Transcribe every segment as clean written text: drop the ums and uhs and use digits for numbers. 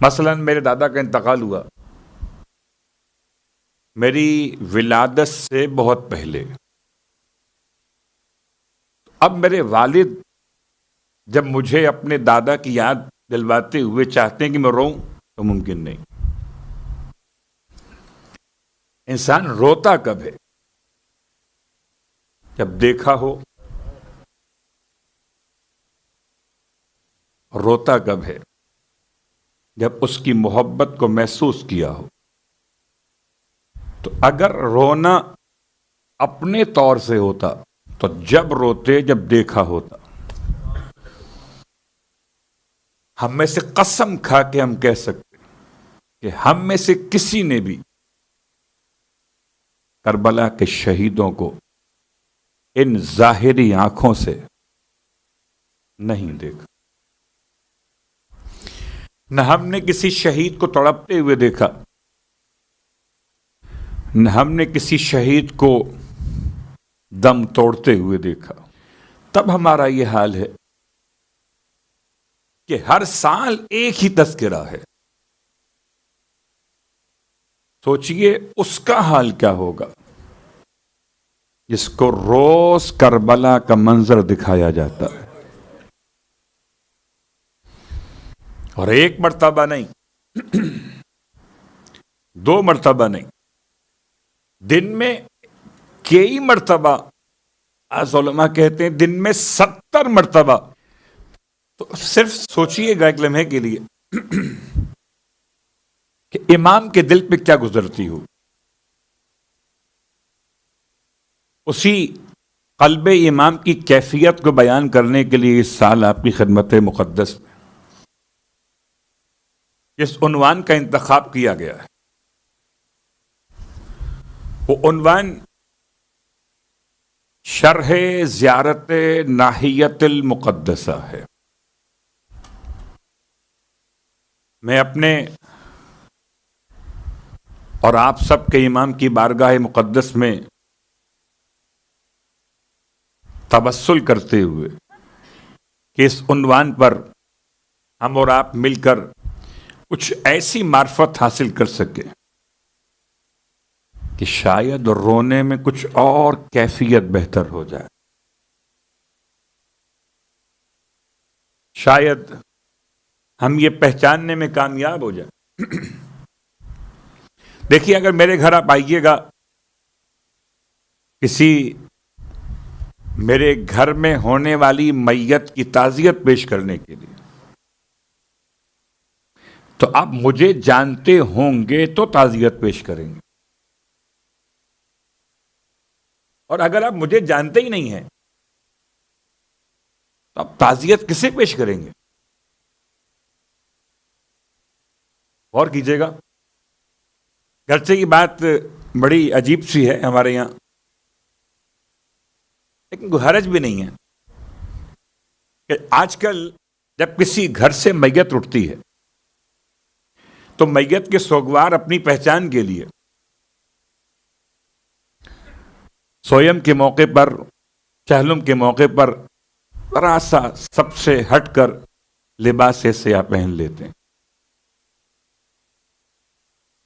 مثلا میرے دادا کا انتقال ہوا میری ولادت سے بہت پہلے. اب میرے والد جب مجھے اپنے دادا کی یاد دلواتے ہوئے چاہتے ہیں کہ میں روؤں تو ممکن نہیں. انسان روتا کب ہے؟ جب دیکھا ہو. روتا کب ہے؟ جب اس کی محبت کو محسوس کیا ہو. تو اگر رونا اپنے طور سے ہوتا تو جب روتے جب دیکھا ہوتا. ہم میں سے قسم کھا کے ہم کہہ سکتے کہ ہم میں سے کسی نے بھی کربلا کے شہیدوں کو ان ظاہری آنکھوں سے نہیں دیکھا. نہ ہم نے کسی شہید کو تڑپتے ہوئے دیکھا، نہ ہم نے کسی شہید کو دم توڑتے ہوئے دیکھا. تب ہمارا یہ حال ہے کہ ہر سال ایک ہی تذکرہ ہے. سوچئے اس کا حال کیا ہوگا جس کو روز کربلا کا منظر دکھایا جاتا ہے. اور ایک مرتبہ نہیں، 2 مرتبہ نہیں، دن میں کئی مرتبہ. آج علماء کہتے ہیں دن میں 70 مرتبہ. تو صرف سوچئے گا ایک لمحے کے لیے کہ امام کے دل پہ کیا گزرتی ہو. اسی قلب امام کی کیفیت کو بیان کرنے کے لیے اس سال آپ کی خدمت مقدس میں جس عنوان کا انتخاب کیا گیا ہے وہ عنوان شرح زیارت ناحیت المقدسہ ہے. میں اپنے اور آپ سب کے امام کی بارگاہ مقدس میں توسل کرتے ہوئے کہ اس عنوان پر ہم اور آپ مل کر کچھ ایسی معرفت حاصل کر سکے کہ شاید رونے میں کچھ اور کیفیت بہتر ہو جائے. شاید ہم یہ پہچاننے میں کامیاب ہو جائیں. دیکھیے اگر میرے گھر آپ آئیے گا کسی میرے گھر میں ہونے والی میت کی تعزیت پیش کرنے کے لیے تو آپ مجھے جانتے ہوں گے تو تعزیت پیش کریں گے. اور اگر آپ مجھے جانتے ہی نہیں ہیں تو آپ تعزیت کسے پیش کریں گے؟ غور کیجیے گا. گرچہ کی بات بڑی عجیب سی ہے ہمارے یہاں، لیکن کوئی حرج بھی نہیں ہے کہ آج کل جب کسی گھر سے میت اٹھتی ہے تو میت کے سوگوار اپنی پہچان کے لیے سویم کے موقع پر، چہلم کے موقع پر ذرا سا سب سے ہٹ کر لباس سیاہ پہن لیتے ہیں.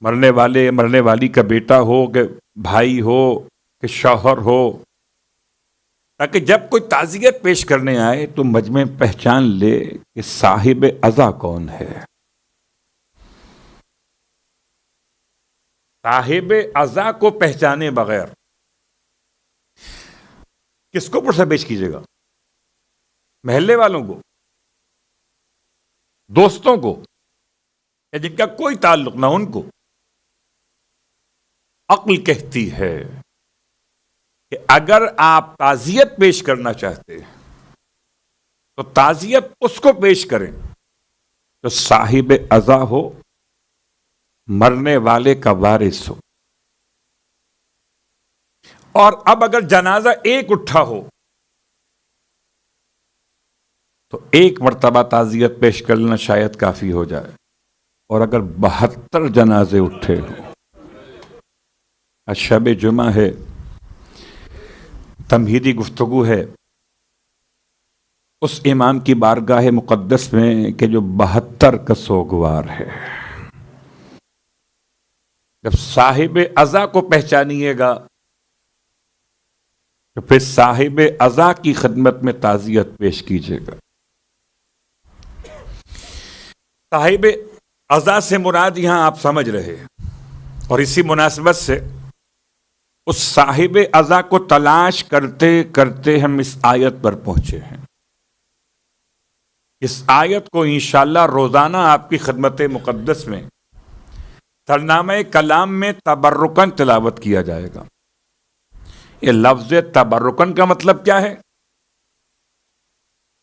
مرنے والی کا بیٹا ہو کہ بھائی ہو کہ شوہر ہو، تاکہ جب کوئی تعزیت پیش کرنے آئے تو مجمع پہچان لے کہ صاحب عزا کون ہے. صاحب عزا کو پہچانے بغیر کس کو پرسہ پیش کیجیے گا؟ محلے والوں کو، دوستوں کو، یا جن کا کوئی تعلق نہ ان کو. عقل کہتی ہے کہ اگر آپ تعزیت پیش کرنا چاہتے ہیں تو تعزیت اس کو پیش کریں جو صاحب عزا ہو، مرنے والے کا وارث ہو. اور اب اگر جنازہ ایک اٹھا ہو تو ایک مرتبہ تعزیت پیش کرنا شاید کافی ہو جائے. اور اگر 72 جنازے اٹھے ہوں، شب جمعہ ہے، تمہیدی گفتگو ہے، اس امام کی بارگاہ مقدس میں کہ جو 72 کا سوگوار ہے. جب صاحب ازا کو پہچانیے گا تو پھر صاحب ازا کی خدمت میں تعزیت پیش کیجیے گا. صاحب ازا سے مراد یہاں آپ سمجھ رہے ہیں، اور اسی مناسبت سے اس صاحب ازا کو تلاش کرتے کرتے ہم اس آیت پر پہنچے ہیں. اس آیت کو انشاءاللہ روزانہ آپ کی خدمت مقدس میں ترنامہ کلام میں تبرکن تلاوت کیا جائے گا. یہ لفظ تبرکن کا مطلب کیا ہے؟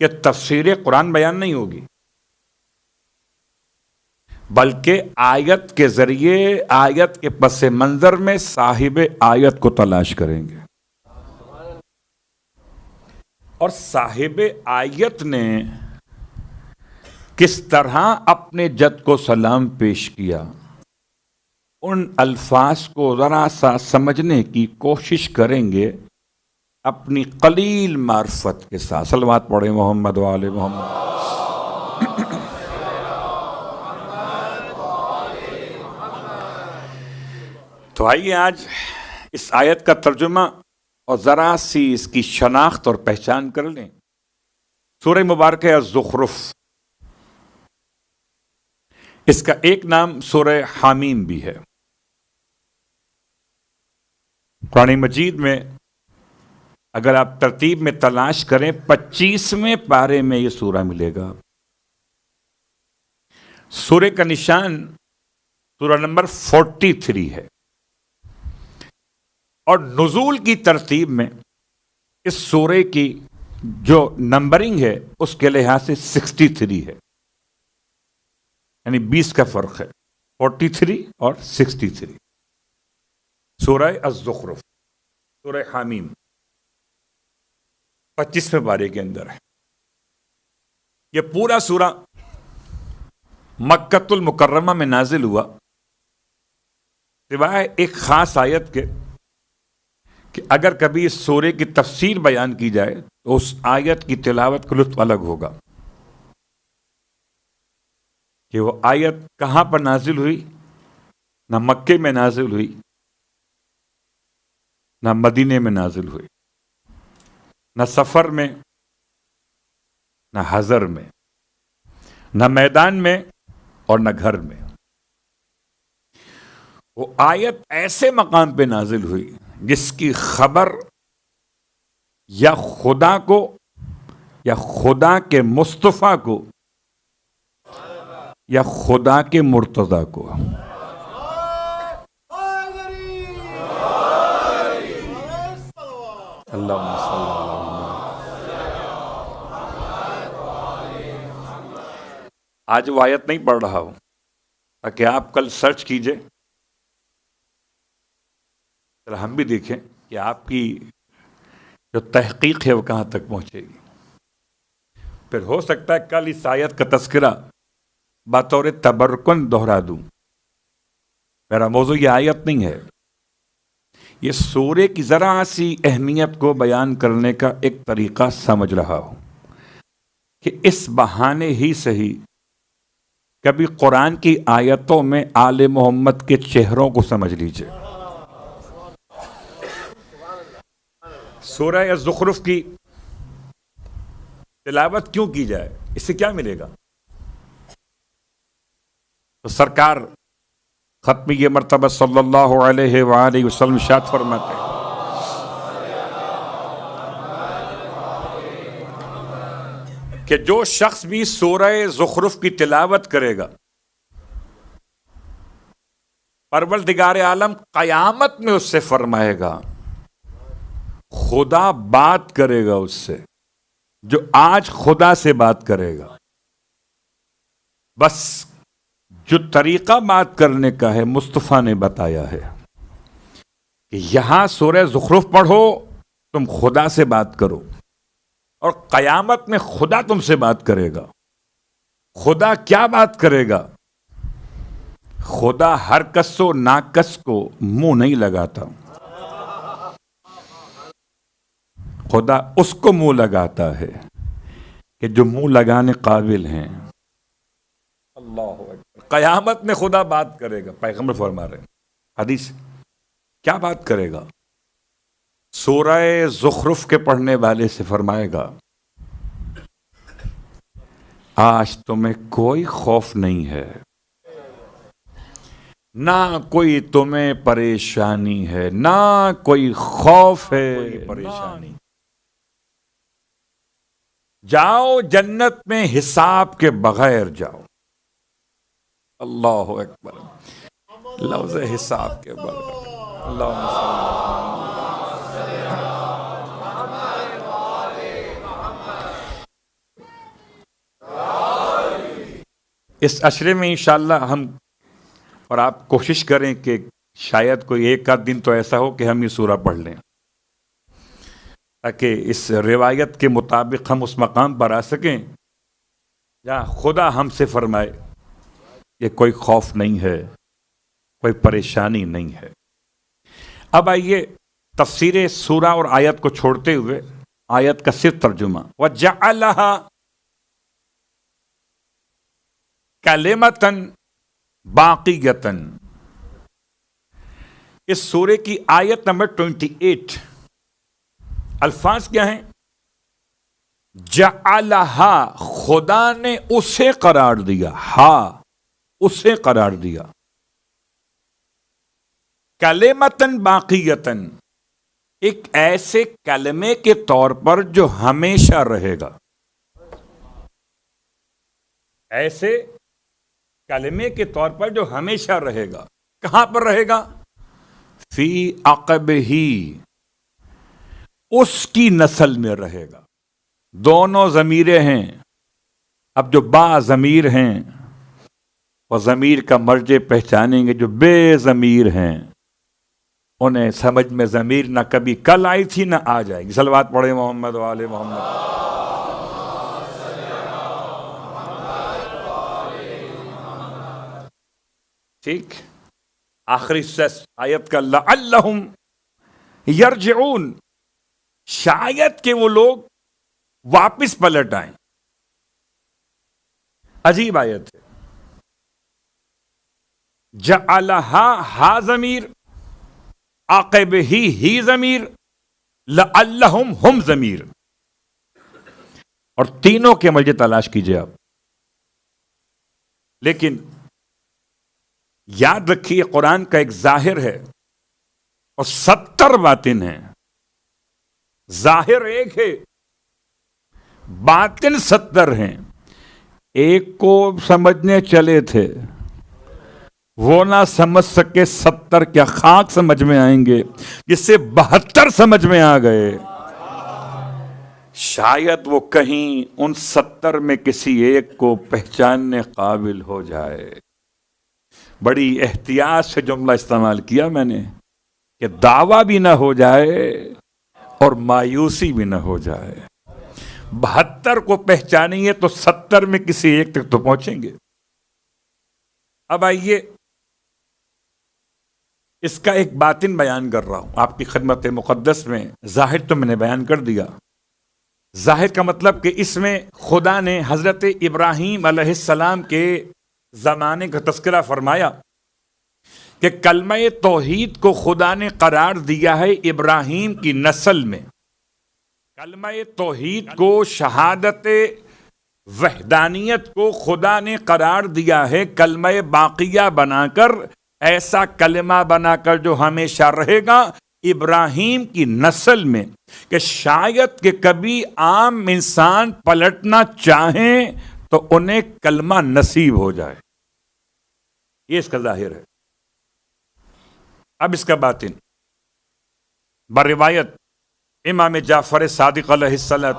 کہ تفسیر قرآن بیان نہیں ہوگی، بلکہ آیت کے ذریعے آیت کے پس منظر میں صاحب آیت کو تلاش کریں گے. اور صاحب آیت نے کس طرح اپنے جد کو سلام پیش کیا، ان الفاظ کو ذرا سا سمجھنے کی کوشش کریں گے اپنی قلیل معرفت کے ساتھ. صلوات پڑھیں محمد و آل محمد. تو آئیے آج اس آیت کا ترجمہ اور ذرا سی اس کی شناخت اور پہچان کر لیں. سورہ مبارکہ الزخرف، اس کا ایک نام سورہ حامیم بھی ہے. قرآن مجید میں اگر آپ ترتیب میں تلاش کریں 25ویں پارے میں یہ سورہ ملے گا. سورہ کا نشان سورہ نمبر 43 ہے، اور نزول کی ترتیب میں اس سورہ کی جو نمبرنگ ہے اس کے لحاظ سے 63 ہے، یعنی 20 کا فرق ہے. 43 اور 63. سورہ الزخرف، سورہ حامیم 25ویں پارے کے اندر ہے. یہ پورا سورہ مکۃ المکرمہ میں نازل ہوا، سوائے ایک خاص آیت کے کہ اگر کبھی اس سورے کی تفسیر بیان کی جائے تو اس آیت کی تلاوت کا لطف الگ ہوگا کہ وہ آیت کہاں پر نازل ہوئی. نہ مکے میں نازل ہوئی، نہ مدینے میں نازل ہوئی، نہ سفر میں، نہ حضر میں، نہ میدان میں اور نہ گھر میں. وہ آیت ایسے مقام پہ نازل ہوئی جس کی خبر یا خدا کو یا خدا کے مصطفیٰ کو یا خدا کے مرتضیٰ کو. اللہم صلی آج وہ آیت نہیں پڑھ رہا ہوں تاکہ آپ کل سرچ کیجئے، ہم بھی دیکھیں کہ آپ کی جو تحقیق ہے وہ کہاں تک پہنچے گی. پھر ہو سکتا ہے کل اس آیت کا تذکرہ بطور تبرکن دہرا دوں. میرا موضوع یہ آیت نہیں ہے، یہ سورے کی ذرا سی اہمیت کو بیان کرنے کا ایک طریقہ سمجھ رہا ہوں کہ اس بہانے ہی صحیح کبھی قرآن کی آیتوں میں آل محمد کے چہروں کو سمجھ لیجئے. سورہ الزخرف کی تلاوت کیوں کی جائے، اس سے کیا ملے گا؟ تو سرکار ختم یہ مرتبہ صلی اللہ علیہ وآلہ وسلم ارشاد فرماتے ہیں کہ جو شخص بھی سورہ زخرف کی تلاوت کرے گا پروردگار عالم قیامت میں اس سے فرمائے گا، خدا بات کرے گا اس سے جو آج خدا سے بات کرے گا. بس جو طریقہ بات کرنے کا ہے مصطفیٰ نے بتایا ہے کہ یہاں سورہ زخرف پڑھو، تم خدا سے بات کرو، اور قیامت میں خدا تم سے بات کرے گا. خدا کیا بات کرے گا؟ خدا ہر کس و ناکس کو منہ نہیں لگاتا، خدا اس کو منہ لگاتا ہے کہ جو منہ لگانے قابل ہیں. اللہ اکبر. قیامت میں خدا بات کرے گا. پیغمبر فرما رہے ہیں حدیث. کیا بات کرے گا؟ سورہ زخرف کے پڑھنے والے سے فرمائے گا آج تمہیں کوئی خوف نہیں ہے، نہ کوئی تمہیں پریشانی ہے، نہ کوئی خوف ہے، پریشانی. جاؤ جنت میں حساب کے بغیر جاؤ. اللہ اکبر. لفظ حساب کے بغیر. اس عشرے میں انشاءاللہ ہم اور آپ کوشش کریں کہ شاید کوئی ایک آدھ دن تو ایسا ہو کہ ہم یہ سورہ پڑھ لیں، تاکہ اس روایت کے مطابق ہم اس مقام پر آ سکیں جہاں خدا ہم سے فرمائے کہ کوئی خوف نہیں ہے، کوئی پریشانی نہیں ہے. اب آئیے تفسیر سورہ اور آیت کو چھوڑتے ہوئے آیت کا صرف ترجمہ. وَجَعَلَهَا کَلِمَةً بَاقِیَةً. اس سورے کی آیت نمبر 28 الفاظ کیا ہیں؟ جعلها، خدا نے اسے قرار دیا، اسے قرار دیا. کلمۃً باقیۃً، ایک ایسے کلمے کے طور پر جو ہمیشہ رہے گا. ایسے کلمے کے طور پر جو ہمیشہ رہے گا. کہاں پر رہے گا؟ فی عقبہ، اس کی نسل میں رہے گا. دونوں ضمیریں ہیں. اب جو با ضمیر ہیں وہ ضمیر کا مرجع پہچانیں گے. جو بے ضمیر ہیں انہیں سمجھ میں ضمیر نہ کبھی کل آئی تھی نہ آ جائے گی. صلوات پڑھے محمد و آل محمد. ٹھیک. آخری آیت کا لعلہم یرجعون، شاید کہ وہ لوگ واپس پلٹ آئیں. عجیب آیت ہے. جعلہا ہا ضمیر، عاقب ہی ضمیر، لعلہم ہم ضمیر، اور تینوں کے مرجع تلاش کیجئے آپ. لیکن یاد رکھیے قرآن کا ایک ظاہر ہے اور 70 باطن ہیں. ظاہر ایک ہے، باطن 70 ہیں. ایک کو سمجھنے چلے تھے، وہ نہ سمجھ سکے 70 کیا خاک سمجھ میں آئیں گے جس سے 72 سمجھ میں آ گئے. شاید وہ کہیں ان 70 میں کسی ایک کو پہچاننے قابل ہو جائے. بڑی احتیاط سے جملہ استعمال کیا میں نے کہ دعویٰ بھی نہ ہو جائے اور مایوسی بھی نہ ہو جائے. 72 کو پہچانیں گے تو 70 میں کسی ایک تک تو پہنچیں گے. اب آئیے اس کا ایک باطن بیان کر رہا ہوں آپ کی خدمت مقدس میں. ظاہر تو میں نے بیان کر دیا. ظاہر کا مطلب کہ اس میں خدا نے حضرت ابراہیم علیہ السلام کے زمانے کا تذکرہ فرمایا کہ کلمہ توحید کو خدا نے قرار دیا ہے ابراہیم کی نسل میں. کلمہ توحید کو، شہادت وحدانیت کو خدا نے قرار دیا ہے کلمہ باقیہ بنا کر، ایسا کلمہ بنا کر جو ہمیشہ رہے گا ابراہیم کی نسل میں، کہ شاید کہ کبھی عام انسان پلٹنا چاہیں تو انہیں کلمہ نصیب ہو جائے. یہ اس کا ظاہر ہے. اب اس کا باطن بروایت امام جعفر صادق علیہ السلام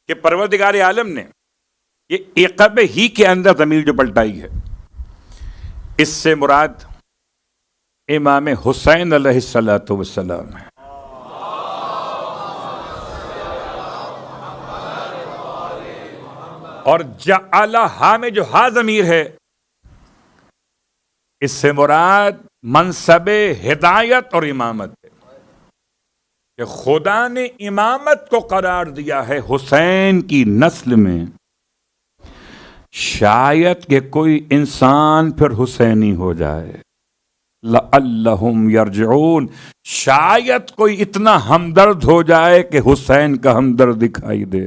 کہ پروردگار عالم نے یہ عقب ہی کے اندر ضمیر جو پلٹائی ہے، اس سے مراد امام حسین علیہ السلام ہے. اور جعلہا میں جو ہا ضمیر ہے، اس سے مراد منصب ہدایت اور امامت ہے کہ خدا نے امامت کو قرار دیا ہے حسین کی نسل میں، شاید کہ کوئی انسان پھر حسینی ہو جائے، لعلہم یرجعون، شاید کوئی اتنا ہمدرد ہو جائے کہ حسین کا ہمدرد دکھائی دے۔